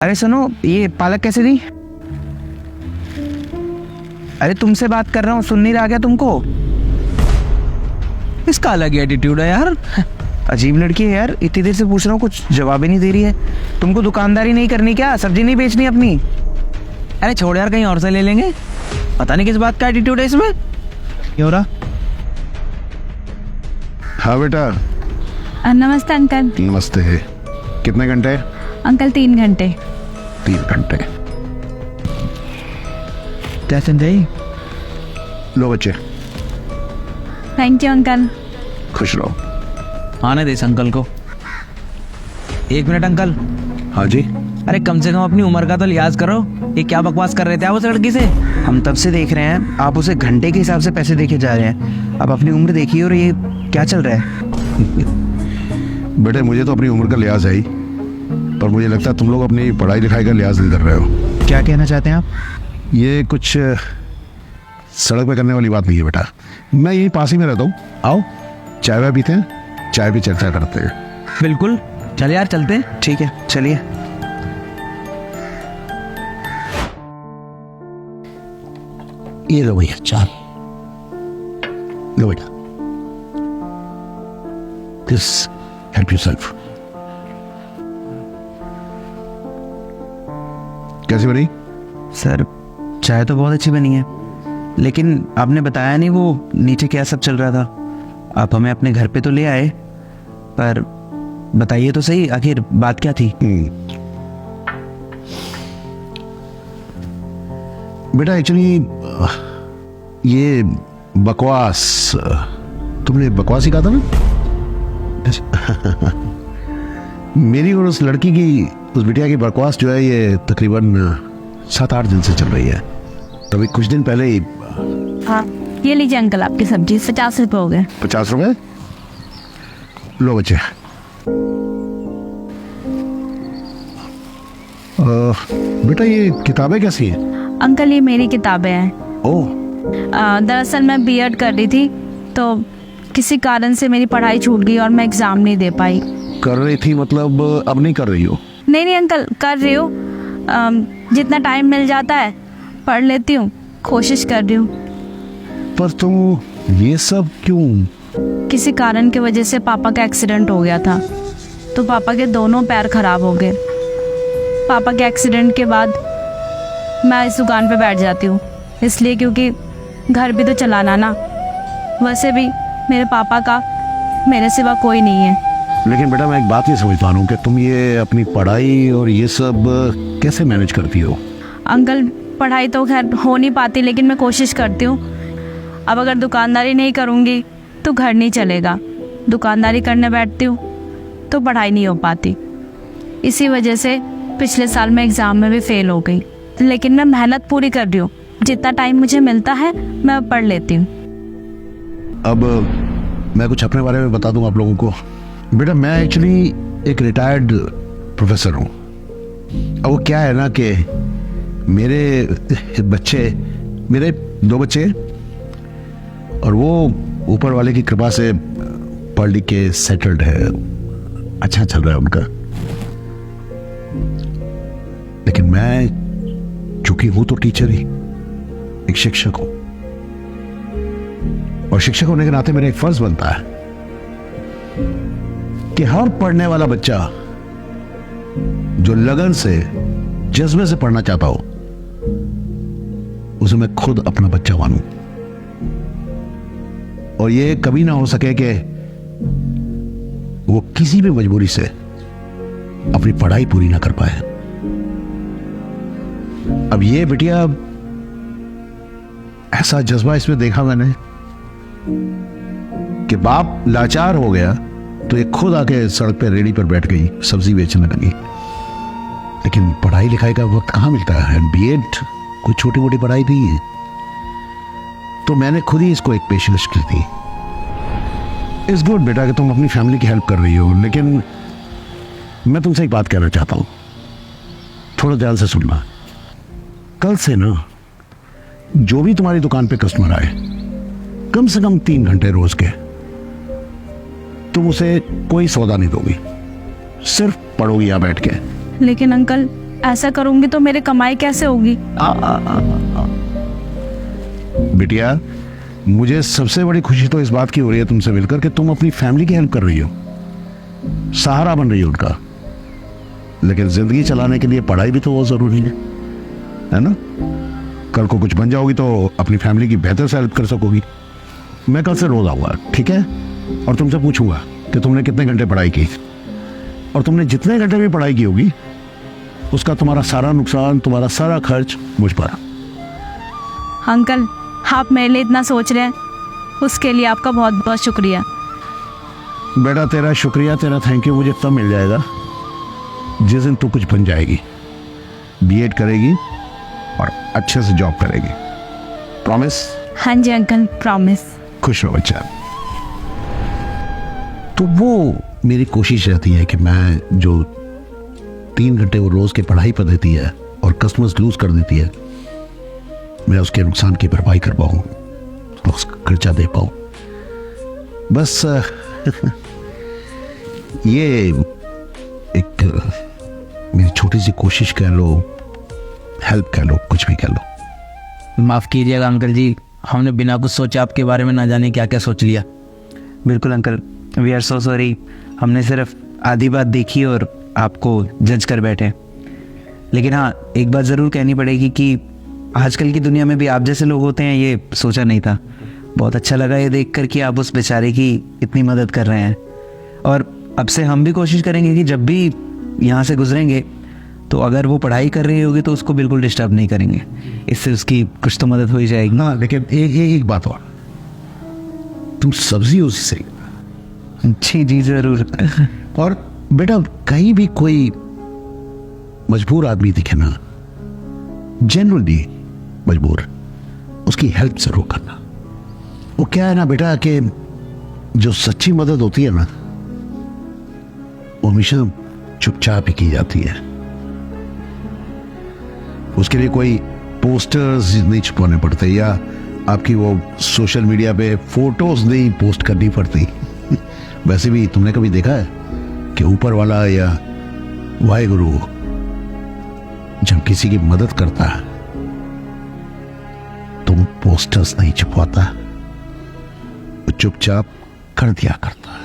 अरे सुनो, ये पालक कैसे दी? अरे तुमसे बात कर रहा हूँ, सुन नहीं रहा क्या तुमको? इसका अलग एटीट्यूड है यार। अजीब लड़की है यार, इतनी देर से पूछ रहा हूँ, कुछ जवाब ही नहीं दे रही है। तुमको दुकानदारी नहीं करनी क्या? सब्जी नहीं बेचनी अपनी? अरे छोड़ यार, कहीं और से ले लेंगे। पता नहीं किस बात का एटीट्यूड है इसमें। क्यों रहा? हाँ बेटा। नमस्ते अंकल। नमस्ते। कितने घंटे? अंकल 3 घंटे। 3 घंटे। क्या संजय? लो बच्चे, थैंक यू अंकल। खुश रहो। आने दे इस अंकल को। 1 मिनट अंकल। हाँ जी। अरे कम से कम अपनी उम्र का तो लिहाज करो। ये क्या बकवास कर रहे थे आप उस लड़की से? हम तब से देख रहे हैं, आप उसे घंटे के हिसाब से पैसे देके जा रहे हैं। आप अपनी उम्र देखिए, और ये क्या चल रहा है? बेटे मुझे तो अपनी उम्र का लिहाज है ही, पर मुझे लगता है तुम लोग अपनी पढ़ाई लिखाई का लिहाज नहीं कर रहे हो। क्या कहना चाहते हैं आप? ये कुछ सड़क पे करने वाली बात नहीं है बेटा। मैं यही पास ही में रहता हूँ, आओ चाय वाय पीते हैं, चाय पे चर्चा करते हैं। बिल्कुल, चल यार चलते हैं। ठीक है, चलिए। ये लो भैया चाय, लो बेटा, दिस हेल्प योरसेल्फ। कैसी बनी? सर, चाय तो बहुत अच्छी बनी है, लेकिन आपने बताया नहीं वो नीचे क्या सब चल रहा था। आप हमें अपने घर पे तो ले आए, पर बताइए तो सही, आखिर बात क्या थी? बेटा एक्चुअली ये बकवास, तुमने बकवास ही कहा था ना? मेरी और उस लड़की की, उस बिटिया की बकवास जो है ये तकरीबन 7-8 दिन से चल रही है। तभी कुछ दिन पहले ही। हाँ, ये लीजिए अंकल आपकी सब्जी, 50 रुपए हो गए। 50 रुपए? लो बच्चे। बेटा ये किताबें कैसी हैं? अंकल ये मेरी किताबें हैं। ओह। दरअसल मैं बीएड कर रही थी, तो किसी कारण से मेरी पढ़ाई छूट गई और मैं एग्ज़ाम नहीं दे पाई। कर रही थी मतलब अब नहीं कर रही हो? नहीं अंकल, कर रही हूँ। जितना टाइम मिल जाता है पढ़ लेती हूँ, कोशिश कर रही हूँ। पर तुम ये सब क्यों? किसी कारण की वजह से पापा का एक्सीडेंट हो गया था, तो पापा के दोनों पैर खराब हो गए। पापा के एक्सीडेंट के बाद मैं इस दुकान पे बैठ जाती हूँ, इसलिए क्योंकि घर भी तो चलाना ना। वैसे भी मेरे पापा का मेरे सिवा कोई नहीं है। लेकिन बेटा मैं एक बात नहीं समझ पा रहा हूँ कि तुम ये अपनी पढ़ाई और ये सब कैसे मैनेज करती हो? अंकल पढ़ाई तो खैर हो नहीं पाती, लेकिन मैं कोशिश करती हूँ। अब अगर दुकानदारी नहीं करूँगी तो घर नहीं चलेगा। दुकानदारी करने बैठती हूँ तो पढ़ाई नहीं हो पाती। इसी वजह से पिछले साल मैं एग्ज़ाम में भी फेल हो गई, लेकिन मैं मेहनत पूरी कर रही हूँ। जितना टाइम मुझे मिलता है मैं पढ़ लेती हूँ। अब मैं कुछ अपने बारे में बता दूं आप लोगों को। बेटा मैं एक्चुअली एक रिटायर्ड प्रोफेसर हूँ। अब वो क्या है ना कि मेरे 2 बच्चे, और वो ऊपर वाले की कृपा से पढ़ लिख के सेटल्ड है, अच्छा चल रहा है उनका। लेकिन मैं चूंकि हूं तो टीचर ही, एक शिक्षक हूं, और शिक्षक होने के नाते मेरा एक फर्ज बनता है कि हर पढ़ने वाला बच्चा जो लगन से, जज्बे से पढ़ना चाहता हो, उसे मैं खुद अपना बच्चा मानूं। और ये कभी ना हो सके कि वो किसी भी मजबूरी से अपनी पढ़ाई पूरी ना कर पाए। अब ये बिटिया, ऐसा जज्बा इसमें देखा मैंने कि बाप लाचार हो गया तो ये खुद आके सड़क पे रेडी पर बैठ गई, सब्जी बेचने लगी। लेकिन पढ़ाई लिखाई का वक्त कहां मिलता है? बीएड कोई छोटी मोटी पढ़ाई नहीं है। तो मैंने खुद ही इसको एक पेशकश की थी। इट्स गुड बेटा कि तुम अपनी फैमिली की हेल्प कर रही हो, लेकिन मैं तुमसे एक बात कहना चाहता हूं, थोड़ा ध्यान से सुनना। कल से ना जो भी तुम्हारी दुकान पे कस्टमर आए, कम से कम 3 घंटे रोज के, तुम उसे कोई सौदा नहीं दोगी, सिर्फ पढ़ोगी यहाँ बैठ के। लेकिन अंकल ऐसा करूंगी तो मेरी कमाई कैसे होगी? बिटिया, मुझे सबसे बड़ी खुशी तो इस बात की हो रही है तुमसे मिलकर कि तुम अपनी फैमिली की हेल्प कर रही हो, सहारा बन रही हो उनका। लेकिन जिंदगी चलाने के लिए पढ़ाई भी तो बहुत जरूरी है ना? कल को कुछ बन जाओगी तो अपनी फैमिली की बेहतर से हेल्प कर सकोगी। मैं कल से रोज आऊंगा, ठीक है? और तुमसे पूछूंगा कि तुमने कितने घंटे पढ़ाई की, और तुमने जितने घंटे भी पढ़ाई की होगी उसका तुम्हारा सारा नुकसान, तुम्हारा सारा खर्च मुझ पर। अंकल, आप मेरे लिए इतना सोच रहे हैं, उसके लिए आपका बहुत बहुत शुक्रिया। बेटा, तेरा शुक्रिया, तेरा थैंक यू मुझे तब मिल जाएगा जिस दिन तू कुछ बन जाएगी, बीएड करेगी और अच्छे से जॉब करेगी। प्रॉमिस? हाँ जी अंकल, प्रॉमिस। खुश रहो बच्चा। तो वो मेरी कोशिश रहती है कि मैं जो 3 घंटे वो रोज के पढ़ाई पर देती है और कस्टमर्स लूज कर देती है, मैं उसके नुकसान की भरपाई कर पाऊं, उसका खर्चा दे पाऊं। बस ये एक मेरी छोटी सी कोशिश कह लो, हेल्प कह लो, कुछ भी कह लो। माफ कीजिएगा अंकल जी, हमने बिना कुछ सोचे आपके बारे में ना जाने क्या क्या सोच लिया। बिल्कुल uncle, we are so sorry. हमने सिर्फ आधी बात देखी और आपको जज कर बैठे। लेकिन हाँ, एक बात ज़रूर कहनी पड़ेगी कि आजकल की दुनिया में भी आप जैसे लोग होते हैं, ये सोचा नहीं था। बहुत अच्छा लगा ये देखकर कि आप उस बेचारे की इतनी मदद कर रहे हैं। और अब से हम भी कोशिश करेंगे कि जब भी यहाँ से गुजरेंगे तो अगर वो पढ़ाई कर रही होगी तो उसको बिल्कुल डिस्टर्ब नहीं करेंगे। इससे उसकी कुछ तो मदद हो ही जाएगी। हाँ, लेकिन एक बात और, तुम सब्जी उसी से। जी जी ज़रूर। और बेटा, कहीं भी कोई मजबूर आदमी दिखे ना, जनरली मजबूर, उसकी हेल्प जरूर करना। वो क्या है ना बेटा कि जो सच्ची मदद होती है ना, वो हमेशा चुपचाप ही की जाती है। उसके लिए कोई पोस्टर्स नहीं छुपाने पड़ते या आपकी वो सोशल मीडिया पे फोटोज नहीं पोस्ट करनी पड़ती। वैसे भी तुमने कभी देखा है कि ऊपर वाला या वाहेगुरु जब किसी की मदद करता है तो वो पोस्टर्स नहीं छुपाता, वो चुपचाप कर दिया करता है।